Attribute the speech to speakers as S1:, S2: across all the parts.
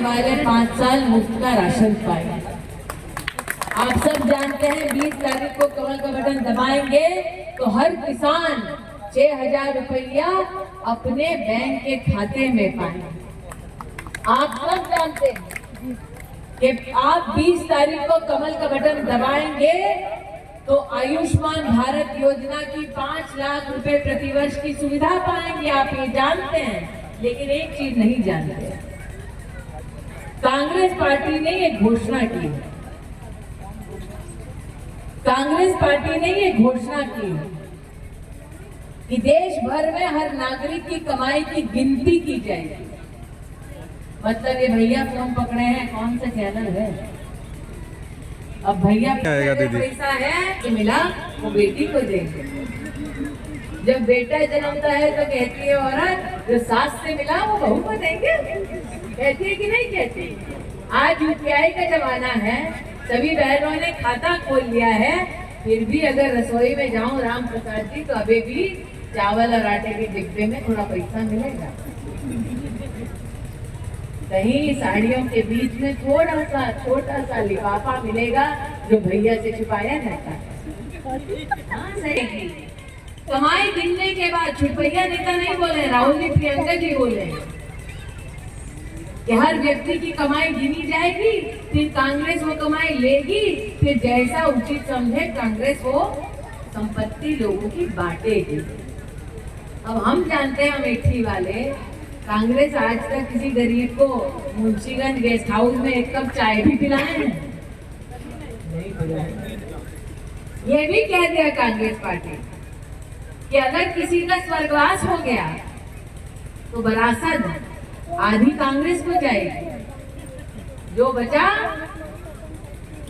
S1: वाले 5 साल मुफ्त का राशन पाए। आप सब जानते हैं 20 तारीख को कमल का बटन दबाएंगे तो हर किसान 6,000 रुपया अपने बैंक के खाते में पाएंगे। आप सब जानते हैं कि आप 20 तारीख को कमल का बटन दबाएंगे तो आयुष्मान भारत योजना की 5 लाख रुपए प्रतिवर्ष की सुविधा पाएंगे। आप ये जानते हैं, लेकिन एक चीज नहीं जानते, कांग्रेस पार्टी ने ये घोषणा की, कांग्रेस पार्टी ने ये घोषणा की कि देश भर में हर नागरिक की कमाई की गिनती की जाएगी। मतलब ये भैया फोन पकड़े हैं, कौन सा चैनल है? अब भैया पैसा है कि मिला वो बेटी को देंगे। जब बेटा जन्मता है तो कहती है औरत जो सास से मिला वो बहू को देंगे, कहती है कि नहीं कहती? आज यूपीआई का जमाना है, सभी बहनों ने खाता खोल लिया है, फिर भी अगर रसोई में जाऊं राम प्रसाद जी तो अभी भी चावल और आटे के डिब्बे में थोड़ा पैसा मिलेगा। कहीं साड़ियों के बीच में छोटा सा लिफाफा मिलेगा जो भैया से छुपाया जाता है। हाँ, सही। कमाई गिनने के बाद छुपैया नेता नहीं बोले, राहुल जी प्रियंका जी बोले कि हर व्यक्ति की कमाई गिनी जाएगी, फिर कांग्रेस वो कमाई लेगी, फिर जैसा उचित समझे कांग्रेस वो संपत्ति लोगों की बांटेगी। अब हम जानते हैं अमेठी वाले, कांग्रेस आज तक किसी गरीब को मुंशीगंज गेस्ट हाउस में एक कप चाय भी पिलाए हैं? नहीं पिलाए। ये भी कह दिया कांग्रेस पार्टी कि अगर किसी का स्वर्गवास हो गया तो विरासत आधी कांग्रेस को जाएगी, जो बचा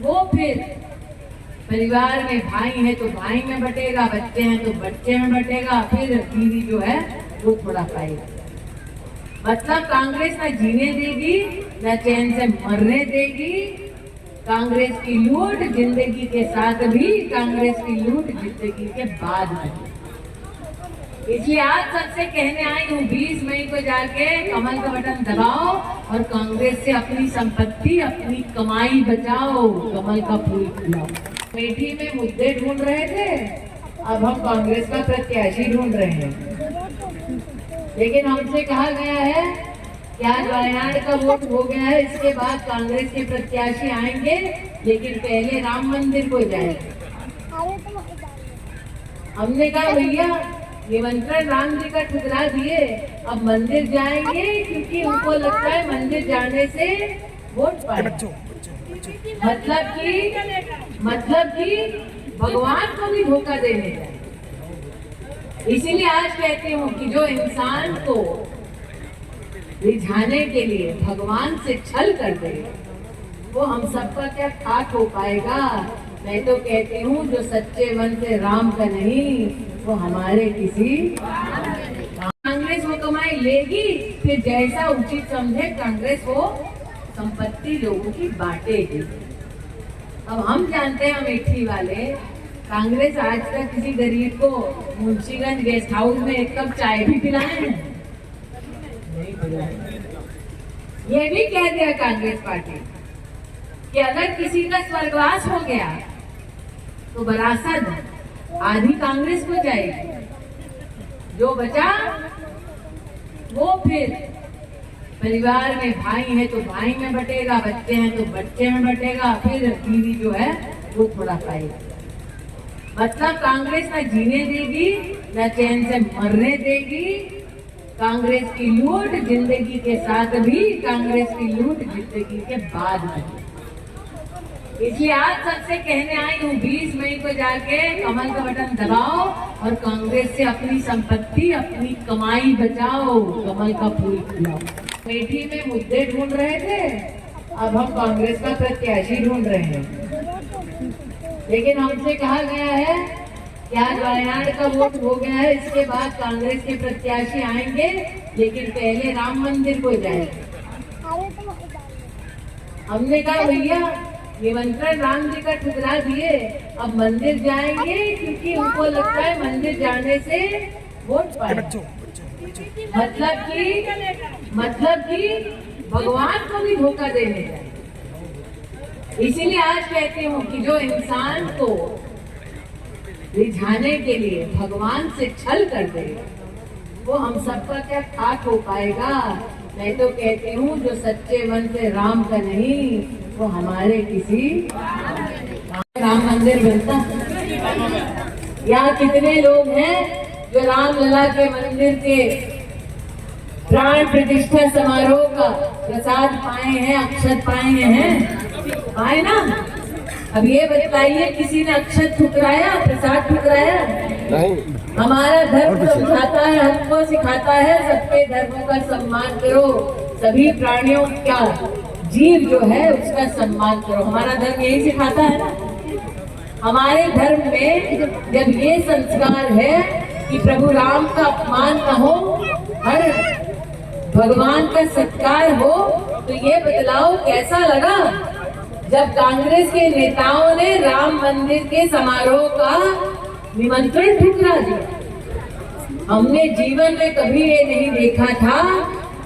S1: वो फिर परिवार में भाई है तो भाई में बटेगा, बच्चे हैं तो बच्चे में बटेगा, फिर बीवी जो है वो थोड़ा पाएगा। मतलब कांग्रेस ना जीने देगी ना चैन से मरने देगी। कांग्रेस की लूट जिंदगी के साथ भी, कांग्रेस की लूट जिंदगी के बाद भी। इसलिए आज सबसे कहने आई हूँ 20 मई को जाके कमल का बटन दबाओ और कांग्रेस से अपनी संपत्ति अपनी कमाई बचाओ, कमल का फूल खिलाओ। अमेठी में मुद्दे ढूंढ रहे थे, अब हम कांग्रेस का प्रत्याशी ढूंढ रहे हैं। लेकिन हमसे कहा गया है कि आज वायनाड का वोट हो गया है, इसके बाद कांग्रेस के प्रत्याशी आएंगे, लेकिन पहले राम मंदिर को जाएंगे। हमने कहा भैया निमंत्रण राम जी का ठुकरा दिए, अब मंदिर जाएंगे क्योंकि उनको लगता है मंदिर जाने से वोट पाए। मतलब कि भगवान को भी धोखा देने का। इसीलिए आज कहती हूँ कि जो इंसान को रिझाने के लिए भगवान से छल कर दे वो हम सबका क्या खाक हो पाएगा। मैं तो कहती हूँ जो सच्चे मन से राम का नहीं वो हमारे किसी। कांग्रेस वो कमाई लेगी, फिर जैसा उचित समझे कांग्रेस वो संपत्ति लोगों की बांटेगी। अब हम जानते हैं अमेठी वाले, कांग्रेस आज तक किसी गरीब को मुंशीगंज गेस्ट हाउस में एक कप चाय भी पिलाए हैं? नहीं पिलाए। ये भी कह दिया कांग्रेस पार्टी कि अगर किसी का स्वर्गवास हो गया तो विरासत आधी कांग्रेस को जाएगी, जो बचा वो फिर परिवार में भाई है तो भाई में बटेगा, बच्चे हैं तो बच्चे में बटेगा, फिर बीवी जो है वो थोड़ा पाएगा। मतलब कांग्रेस ना जीने देगी ना चैन से मरने देगी। कांग्रेस की लूट जिंदगी के साथ भी, कांग्रेस की लूट जिंदगी के बाद भी। इसलिए आज सबसे कहने आई हूँ 20 मई को जाके कमल का बटन दबाओ और कांग्रेस से अपनी संपत्ति अपनी कमाई बचाओ, कमल का फूल खिलाओ। अमेठी में मुद्दे ढूंढ रहे थे, अब हम कांग्रेस का प्रत्याशी ढूंढ रहे हैं। लेकिन हमसे कहा गया है कि आज वायनाड का वोट हो गया है, इसके बाद कांग्रेस के प्रत्याशी आएंगे, लेकिन पहले राम मंदिर को जाएंगे। हमने कहा भैया निमंत्रण राम जी का ठुकरा दिए, अब मंदिर जाएंगे क्योंकि उनको लगता है मंदिर जाने से वोट पाए। मतलब कि भगवान को भी धोखा देने जाए। इसीलिए आज कहती हूँ कि जो इंसान को रिझाने के लिए भगवान से छल कर दे वो हम सबका क्या खाक हो पाएगा। मैं तो कहती हूँ जो सच्चे मन से राम का नहीं वो हमारे किसी राम मंदिर बनता। यहाँ कितने लोग हैं जो रामलला के मंदिर के प्राण प्रतिष्ठा समारोह का प्रसाद पाए हैं, अक्षत पाए हैं? पाए ना। अब ये बताइए किसी ने अक्षत ठुकराया, प्रसाद ठुकराया? नहीं। हमारा धर्म समझाता है, हमको सिखाता है सबके धर्मों का सम्मान करो, सभी प्राणियों का जीव जो है उसका सम्मान करो। हमारा धर्म यही सिखाता है ना। हमारे धर्म में जब ये संस्कार है कि प्रभु राम का अपमान न हो, हर भगवान का सत्कार हो, तो ये बदलाव कैसा लगा जब कांग्रेस के नेताओं ने राम मंदिर के समारोह का निमंत्रण ठुकरा दिया। हमने जीवन में कभी ये नहीं देखा था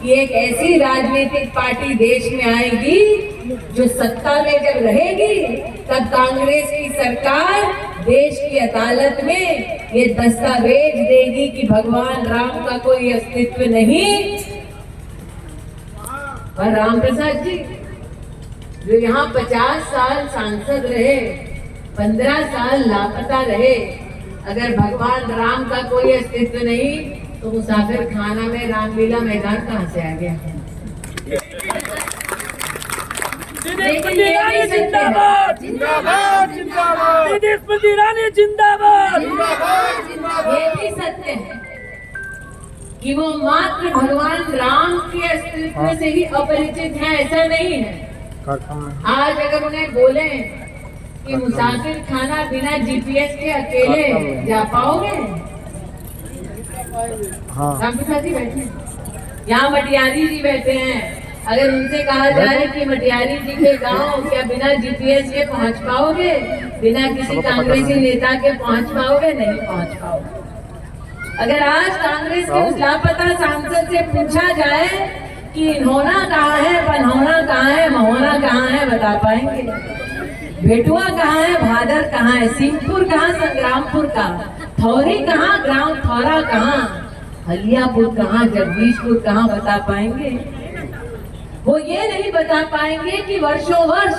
S1: कि एक ऐसी राजनीतिक पार्टी देश में आएगी जो सत्ता में जब रहेगी तब कांग्रेस की सरकार देश की अदालत में ये दस्तावेज देगी कि भगवान राम का कोई अस्तित्व नहीं। पर राम प्रसाद जी जो यहाँ 50 साल सांसद रहे, 15 साल लापता रहे, अगर भगवान राम का कोई अस्तित्व नहीं तो मुसाफिर खाना में रामलीला मैदान कहाँ से आ गया?
S2: जिंदाबाद जिंदाबाद जिंदाबाद, स्मृति ईरानी जिंदाबाद।
S1: ये भी सत्य है कि वो मात्र भगवान राम के अस्तित्व से ही अपरिचित है, ऐसा नहीं है। आज अगर उन्हें बोले कि मुसाफिर खाना बिना जीपीएस के अकेले जा पाओगे? राम प्रसाद जी बैठे हैं, यहाँ मटियारी जी बैठे हैं, अगर उनसे कहा जाए कि मटियारी जी के गांव क्या बिना जीपीएस के पहुंच पाओगे? बिना किसी कांग्रेसी नेता के पहुंच पाओगे? नहीं पहुंच पाओगे। अगर आज कांग्रेस के उस लापता सांसद से पूछा जाए कि इन्होना कहाँ है, बनहोना कहाँ है, महोना कहाँ है, बता पाएंगे? भेटुआ कहाँ है, भादर कहाँ है, सिंहपुर कहाँ, संग्रामपुर कहाँ, थौरी कहाँ, ग्राम थौरा कहाँ, हलियापुर कहाँ, जगदीशपुर कहाँ, बता पाएंगे? वो ये नहीं बता पाएंगे कि वर्षों वर्ष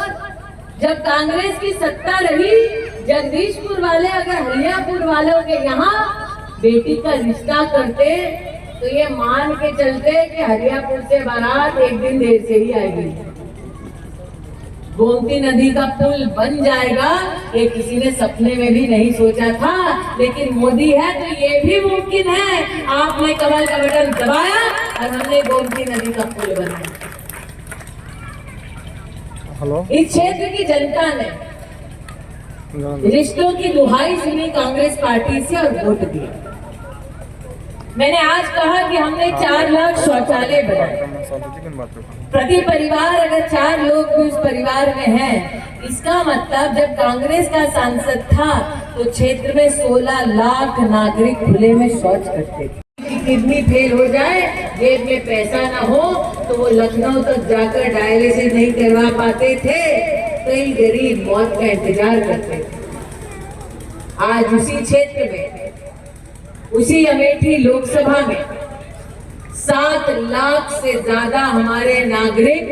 S1: जब कांग्रेस की सत्ता रही, जगदीशपुर वाले अगर हलियापुर वालों के यहाँ बेटी का रिश्ता करते तो ये मान के चलते कि हरियापुर से बारात एक दिन देर से ही आएगी। गोमती नदी का पुल बन जाएगा ये किसी ने सपने में भी नहीं सोचा था, लेकिन मोदी है तो ये भी मुमकिन है। आपने कमल का बटन दबाया और हमने गोमती नदी का पुल बनाया। इस क्षेत्र की जनता ने रिश्तों की दुहाई सुनी कांग्रेस पार्टी से और वोट दिया। मैंने आज कहा कि हमने 4 लाख शौचालय बनाए। प्रति परिवार अगर 4 लोग भी उस परिवार में हैं, इसका मतलब जब कांग्रेस का सांसद था तो क्षेत्र में 16 लाख नागरिक खुले में शौच करते थे। किडनी फेल हो जाए, जेब में पैसा ना हो तो वो लखनऊ तक जाकर डायलिसिस नहीं करवा पाते थे, कई गरीब मौत का इंतजार करते थे। आज उसी क्षेत्र में, उसी अमेठी लोकसभा में 7 लाख से ज्यादा हमारे नागरिक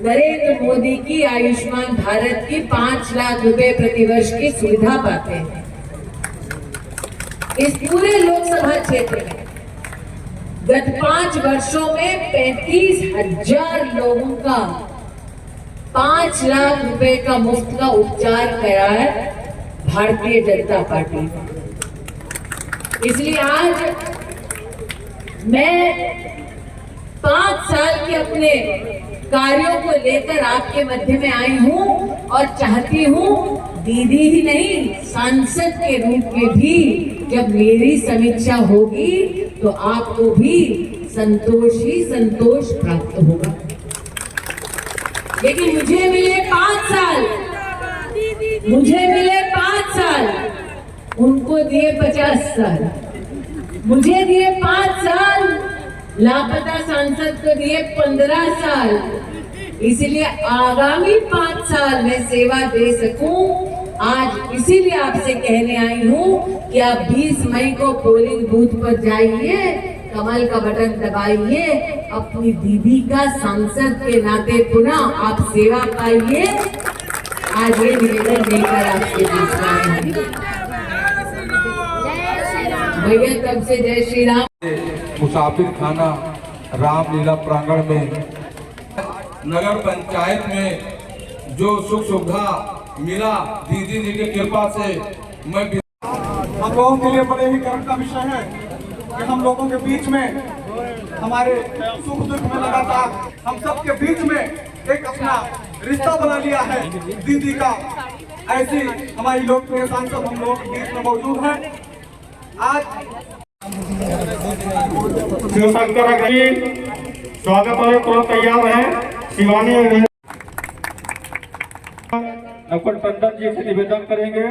S1: नरेंद्र मोदी की आयुष्मान भारत की 5 लाख रुपए प्रतिवर्ष की सुविधा पाते हैं। इस पूरे लोकसभा क्षेत्र में गत 5 वर्षों में 35,000 लोगों का 5 लाख रुपए का मुफ्त का उपचार कराया भारतीय जनता पार्टी। इसलिए आज मैं 5 साल के अपने कार्यों को लेकर आपके मध्य में आई हूं और चाहती हूं दीदी ही नहीं, सांसद के रूप में भी जब मेरी समीक्षा होगी तो आपको भी संतोष ही संतोष प्राप्त होगा। लेकिन मुझे मिले 5 साल, मुझे मिले 5 साल, उनको दिए 50 साल। मुझे दिए 5 साल, लापता सांसद को दिए 15 साल, इसलिए आगामी 5 साल में सेवा दे सकूं। आज इसीलिए आपसे कहने आई हूं कि आप 20 मई को पोलिंग बूथ पर जाइए, कमल का बटन दबाइए, अपनी दीदी का सांसद के नाते पुनः आप सेवा पाइए। आज ये निवेदन लेकर आपके बीच में आए हैं। भैया तब से जय श्री राम।
S3: मुसाफिर खाना रामलीला प्रांगण में नगर पंचायत में जो सुख सुविधा मिला दीदी जी की कृपा से, मैं
S4: हम लोगों के लिए बड़े ही गर्व का विषय है कि हम लोगों के बीच में, हमारे सुख दुख में लगातार हम सबके बीच में एक अपना रिश्ता बना लिया है दीदी का। ऐसी हमारी लोकप्रिय सांसद हम लोगों के बीच में मौजूद है। आज
S5: शिवशंकर जी स्वागत वाले तुरंत तैयार है। शिवानी नकुल टंडन जी से निवेदन करेंगे